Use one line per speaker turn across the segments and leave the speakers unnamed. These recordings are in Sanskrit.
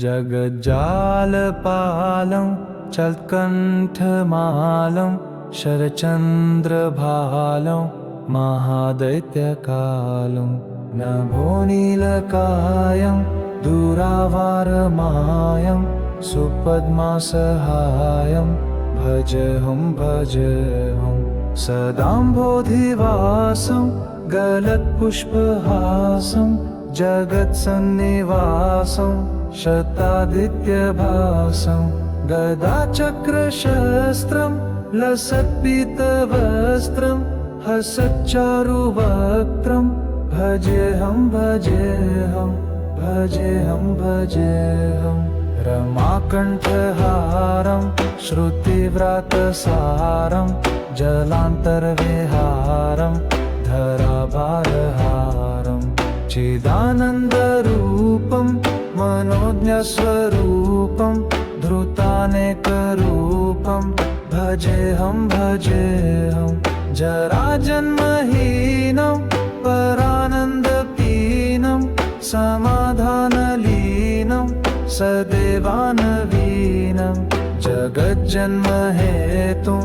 जगज्जालपालं चलत्कण्ठमालं शरचन्द्रभालं महादैत्यकालं नभोनीलकायं दूरावारमायं सुपद्मासहायं भजहं सदाम्भोधिवासं गलत्पुष्पहासं जगत्सन्निवासं शतादित्यभासं गदाचक्रशस्त्रं लसत्पीतवस्त्रं हसच्चारुवक्त्रं भजेऽहं रमाकण्ठहारं श्रुतिव्रातसारं जलान्तर्विहारं धराभारहारं चिदानन्दरूपं मनोज्ञस्वरूपं धृतानेकरूपं भजेऽहं जराजन्महीनं परानन्दपीनं समाधानलीनं सदेवानवीनं जगज्जन्महेतुं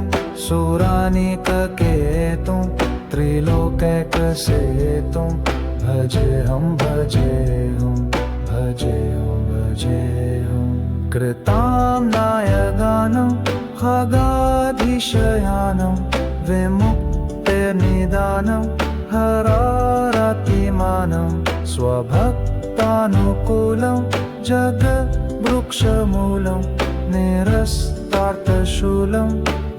सुरानिककेतुं त्रिलोकैकसेतुं भजेऽहं कृताम्नायगानं खगाधीशयानं विमुक्तिर्निदानं हरारतिमानं स्वभक्तानुकूलं जगद्वृक्षमूलं निरस्तार्थशूलं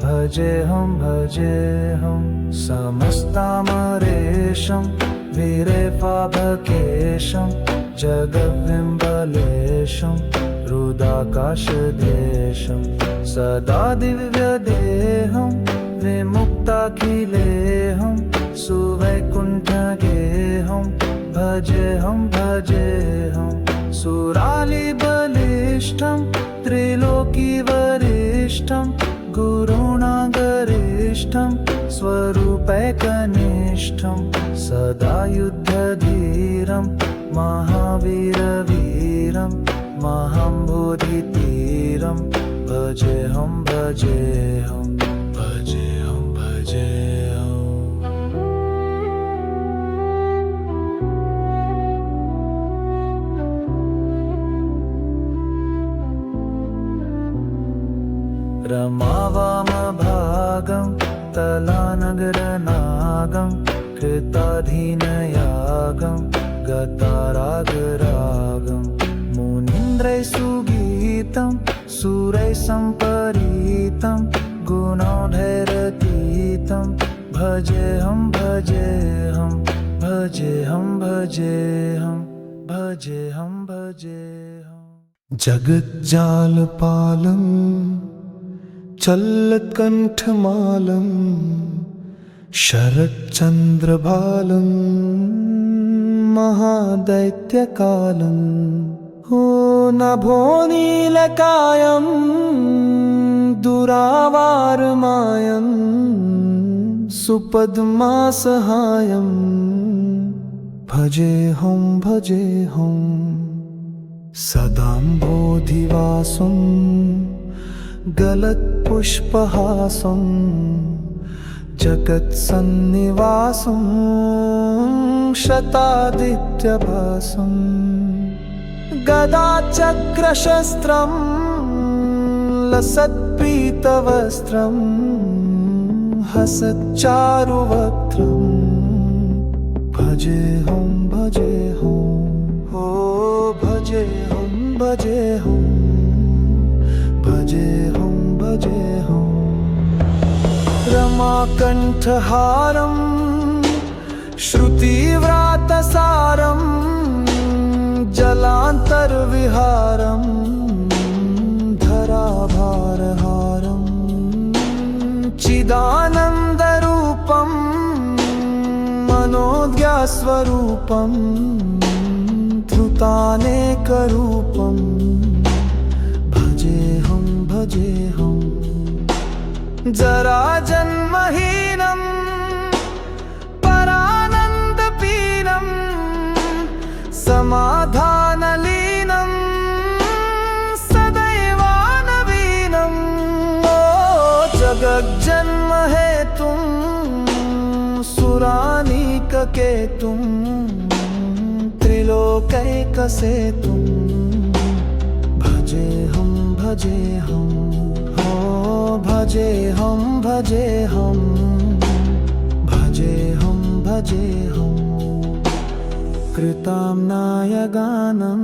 भजेऽहं समस्तामरेशं वीरेफाभकेशं जगद्विम्बलेशं रुदाकाशदेशं सदा दिव्यदेहं विमुक्ताखिलेहं सुवैकुण्ठगेहं भजेऽहं सुरालिबलिष्ठं त्रिलोकीवरिष्ठं गुरुणागरिष्ठं स्वरूपैकनिष्ठं सदा युद्धधीरं महावीरवीरं महाम्बोधितीरं भजेऽहं रमावामभागं तलानगरनागं कृताधीनयागं गतारागरागं मुनीन्द्रैः सुगीतं सुरैः सम्परीतं गुणौढैरतीतं भजेऽहं
जगज्जालपालं चलत्कण्ठमालं शरच्चन्द्रभालं महादैत्यकालं नभोनीलकायं दुरावारमायं सुपद्मासहायं भजेऽहं सदाम्भोधिवासं गलत्पुष्पहासं जगत्सन्निवासं शतादित्यभासं गदाचक्रशस्त्रं लसत्पीतवस्त्रं हसच्चारुवक्त्रं भजेऽहं रमाकण्ठहारं श्रुतिव्रातसारं जलान्तर्विहारं धराभारहारं चिदानन्दरूपं मनोज्ञस्वरूपं धृतानेकरूपं भजेऽहं जराजन्महीनं परानन्दपीनं समाधानलीनं जगज्जन्म हेतुं सुरानीककेतुं त्रिलोकैकसेतुं भजेऽहं भजेऽहं हो भजेऽहं भजेऽहं भजेऽहं भजेऽहं कृताम्नाय गानं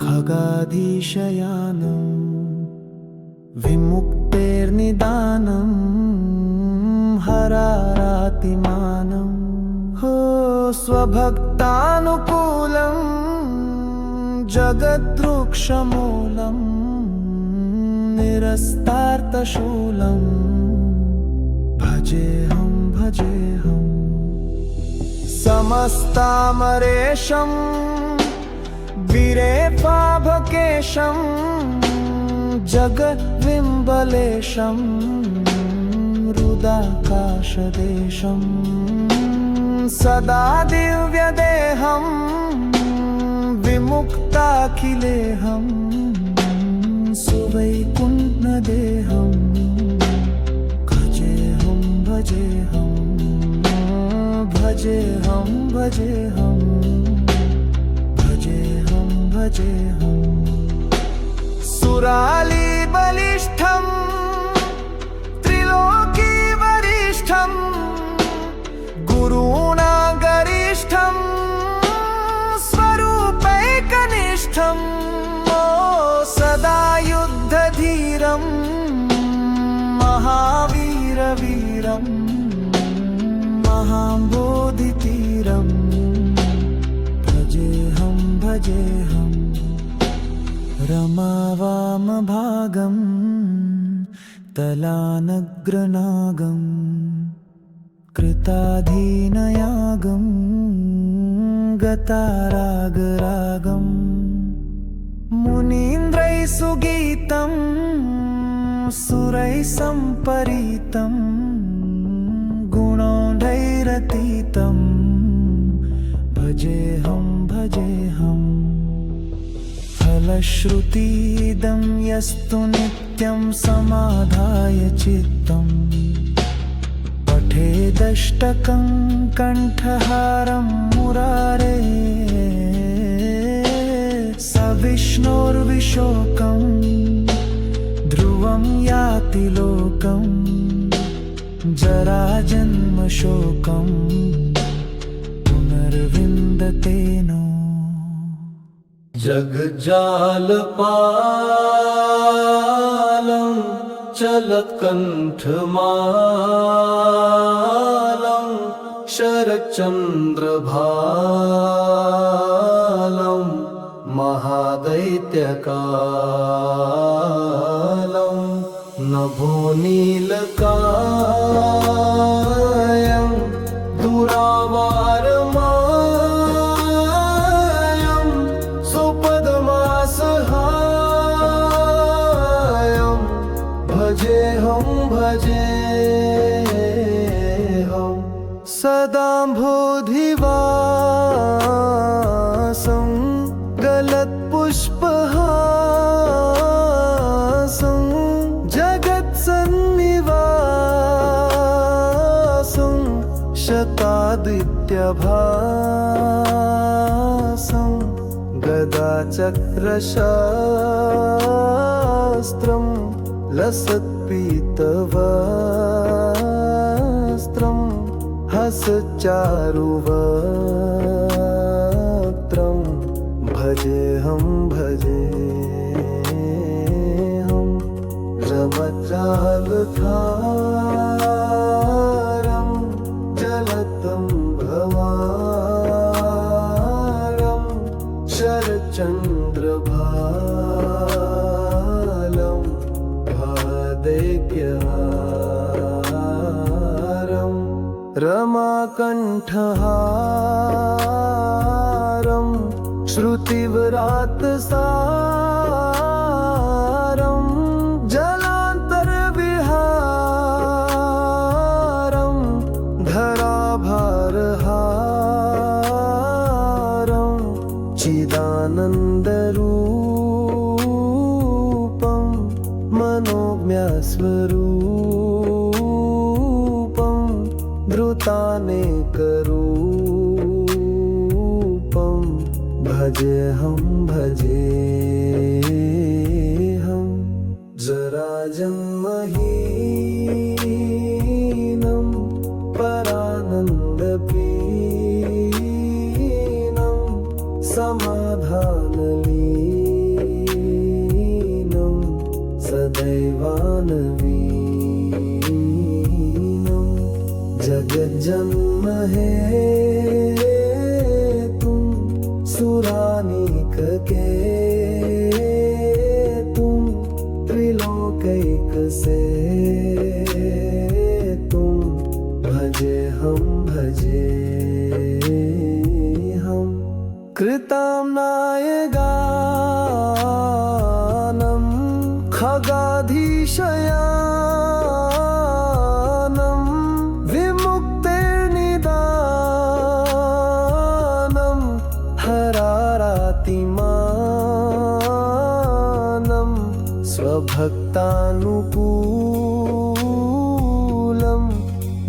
खगाधीशयानं विमुक्तेर्निदानं हरारातिमानं हो स्वभक्तानुकूलं जगद्रुक्षमूलं निरस्तार्थशूलं भजेऽहं भजेऽहं समस्तामरेशं विरेफाभकेशं जगद्विम्बलेशं रुदाकाशदेशं सदा दिव्यदेहं विमुक्ताखिलेहं सुवैकुण्ठदेहं भजेऽहं भजेऽहं भजेऽहं भजेऽहं भजेऽहं भजेऽहं सुरालीबलिष्ठं त्रिलोकीवरिष्ठं गुरूणा गरिष्ठं स्वरूपैकनिष्ठं सदा युद्धधीरं महावीरवीरं महाम्बोधितीरं भजेऽहं भजेऽहं रमावामभागं तलानग्रनागं कृताधीनयागं गतारागरागं मुनीन्द्रैः सुगीतं सुरैः सम्परीतं गुणोढैरतीतं भजेऽहं भजेऽहं फलश्रुतीदं यस्तु नित्यं समाधाय चित्तं पठेदष्टकं कण्ठहारं मुरारे स विष्णोर्विशोकं ध्रुवं याति लोकं जराजन्मशोकं पुनर्विन्दते नो जगज्जालपालं चलत्कण्ठमालं शरच्चन्द्रभालं महादैत्यकालं नभोनीलकायं दुरावारमायं सुपदमासहायं भजेऽहं भजेऽहं सदाम्भोधिवासं गलत्पुष्पहासं जगत्सन्निवासं शतादित्यभासं गदाचक्रशास्त्रं लसत्पीतवस्त्रं हसच्चारुवक्त्रं भजेऽहं भजेऽहं रमजालधारं जलतं भवारं शरच्चन्द्रभालं भादैक्यहारं रमाकण्ठहारं श्रुतिव्रातसारं जलान्तरविहारं धराभारहारं चिदानन्दरूपं मनोज्ञस्वरूपं धृतानेकरूपं भजेऽहं भजेऽहं जराजन्महीनं परानन्दपीनं समाधानलीनं सदैवानवीनं जगज्जन्महेतुं सुरानीककेतुं त्रिलोकैकसेतुं भजेऽहं भजेऽहं कृताम्नाय गानं खगाधीशयानं विमुक्तिर्निदानं हरारातिमानं स्वभक्तानुकूलं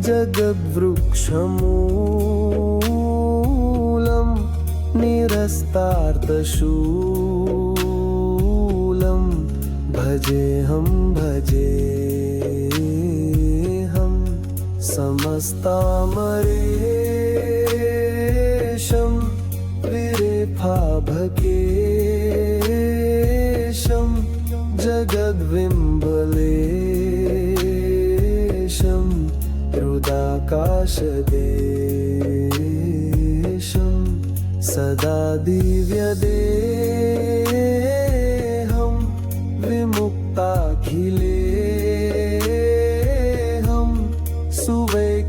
जगद्वृक्षमूलं निरस्तार्तशूलं भजेऽहं भजेऽहं समस्तामरेशं विरेफाभकेशं जगद्विम्बलेशं हृदाकाशदेशं सदा दिव्यदेहं विमुक्ताखिलेहं सुवैकुण्ठगेहं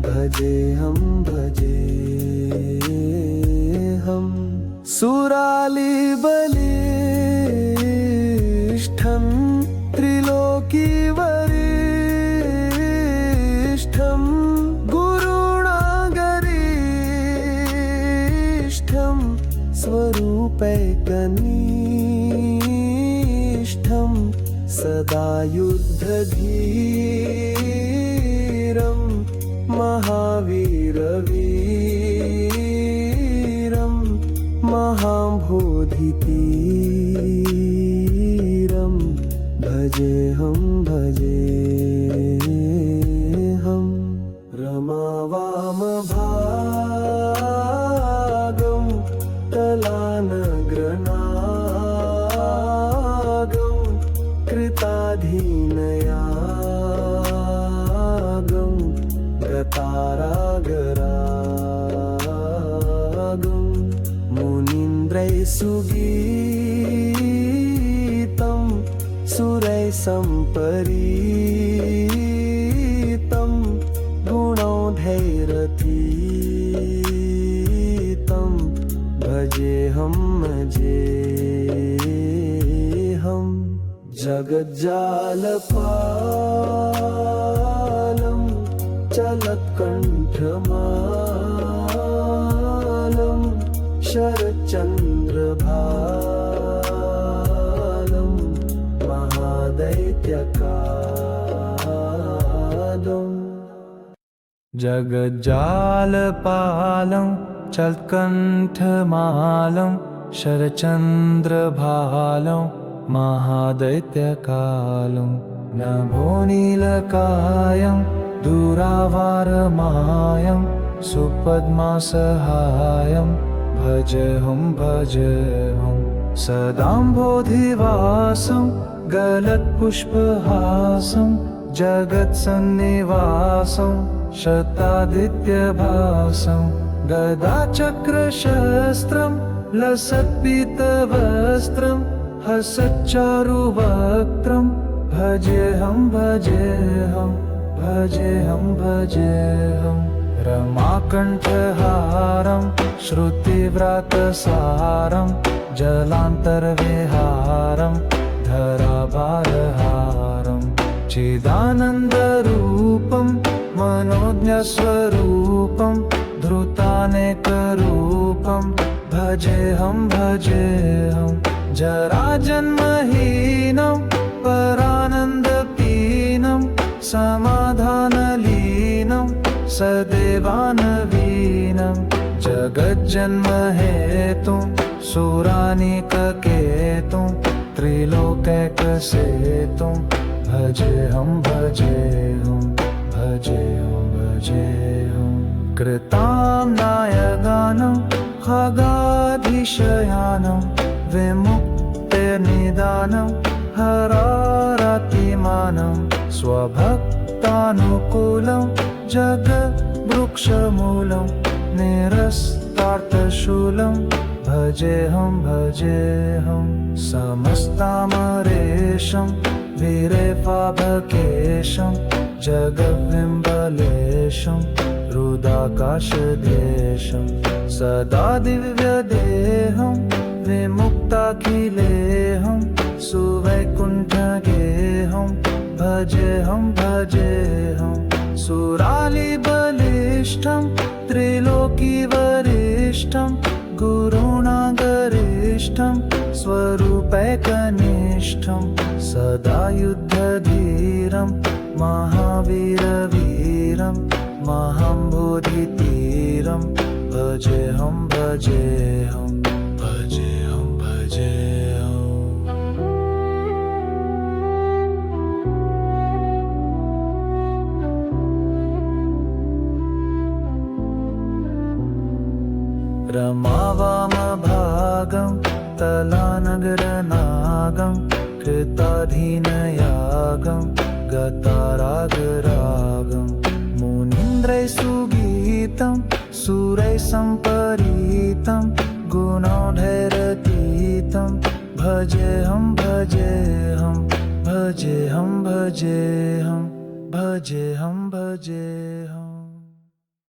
भजेऽहं भजेऽहं सुरालिबलिष्ठं त्रिलोकीवरिष्ठं गुरुणागरिष्ठं स्वरूपैकनिष्ठं सदा युद्धधीरं महावीरवीरं महाम्भोधितीरं भजेऽहं भजेऽहं रमावामभागं तलानग्रनागं कृताधीनयागं गतारागरागं मुनीन्द्रैः सुगीतं सुरैः सम्परीतं गुणौघैरतीतं भजेऽहं भजेऽहं जगज्जालपालं चलत्कण्ठमालं शरच्चन्द्रभालं महादैत्यकालं
जगज्जालपालं चल्कण्ठमालं शरचन्द्रभालं महादैत्यकालं नभोनीलकायं दूरावारमायं सुपद्मासहायं भजेऽहं भजेऽहं सदाम्भोधिवासं गलत्पुष्पहासं जगत्सन्निवासं शतादित्यभासं गदाचक्रशस्त्रं लसत्पीतवस्त्रं हसच्चारुवक्त्रं भजेऽहं भजेऽहं भजेऽहं भजेऽहं रमाकण्ठहारं श्रुतिव्रातसारं जलान्तर्विहारं धराभारहारं चिदानन्दरूपं मनोज्ञस्वरूपं धृतानेकरूपं भजेऽहं भजेऽहं जराजन्महीनं परानन्दपीनं समाधानलीनं सदैवानवीनं जगज्जन्महेतुं सुरानिककेतुं त्रिलोकैकसेतुं भजेऽहं भजेऽहं भजेऽहं भजेऽहं कृताम्नायगानं खगाधीशयानं विमुक्तिर्निदानं हरारतिमानं स्वभक्तानुकूलं जगद्वृक्षमूलं निरस्तार्थशूलं भजेऽहं भजेऽहं समस्तामरेशं वीरेफाभकेशं जगद्विम्बलेशं रुदाकाशदेशं सदा दिव्यदेहं विमुक्ताखिलेहं सुवैकुण्ठगेहं भजेऽहं भजेऽहं सुरालिबलिष्ठं त्रिलोकीवरिष्ठं गुरुणागरिष्ठं स्वरूपैकनिष्ठं सदा युद्धधीरं महावीरवीरं महाम्बोधितीरं भजेऽहं भजेऽहं भजेऽहं भजेऽहं रमावामभागं तलानगरनागं कृताधीनयागं गतारागरागं मुनीन्द्रैः सुगीतं सुरैः सम्परीतं गुणौढैरतीतं भजेऽहं भजेऽहं भजेऽहं भजेऽहं भजेऽहं भजेऽहं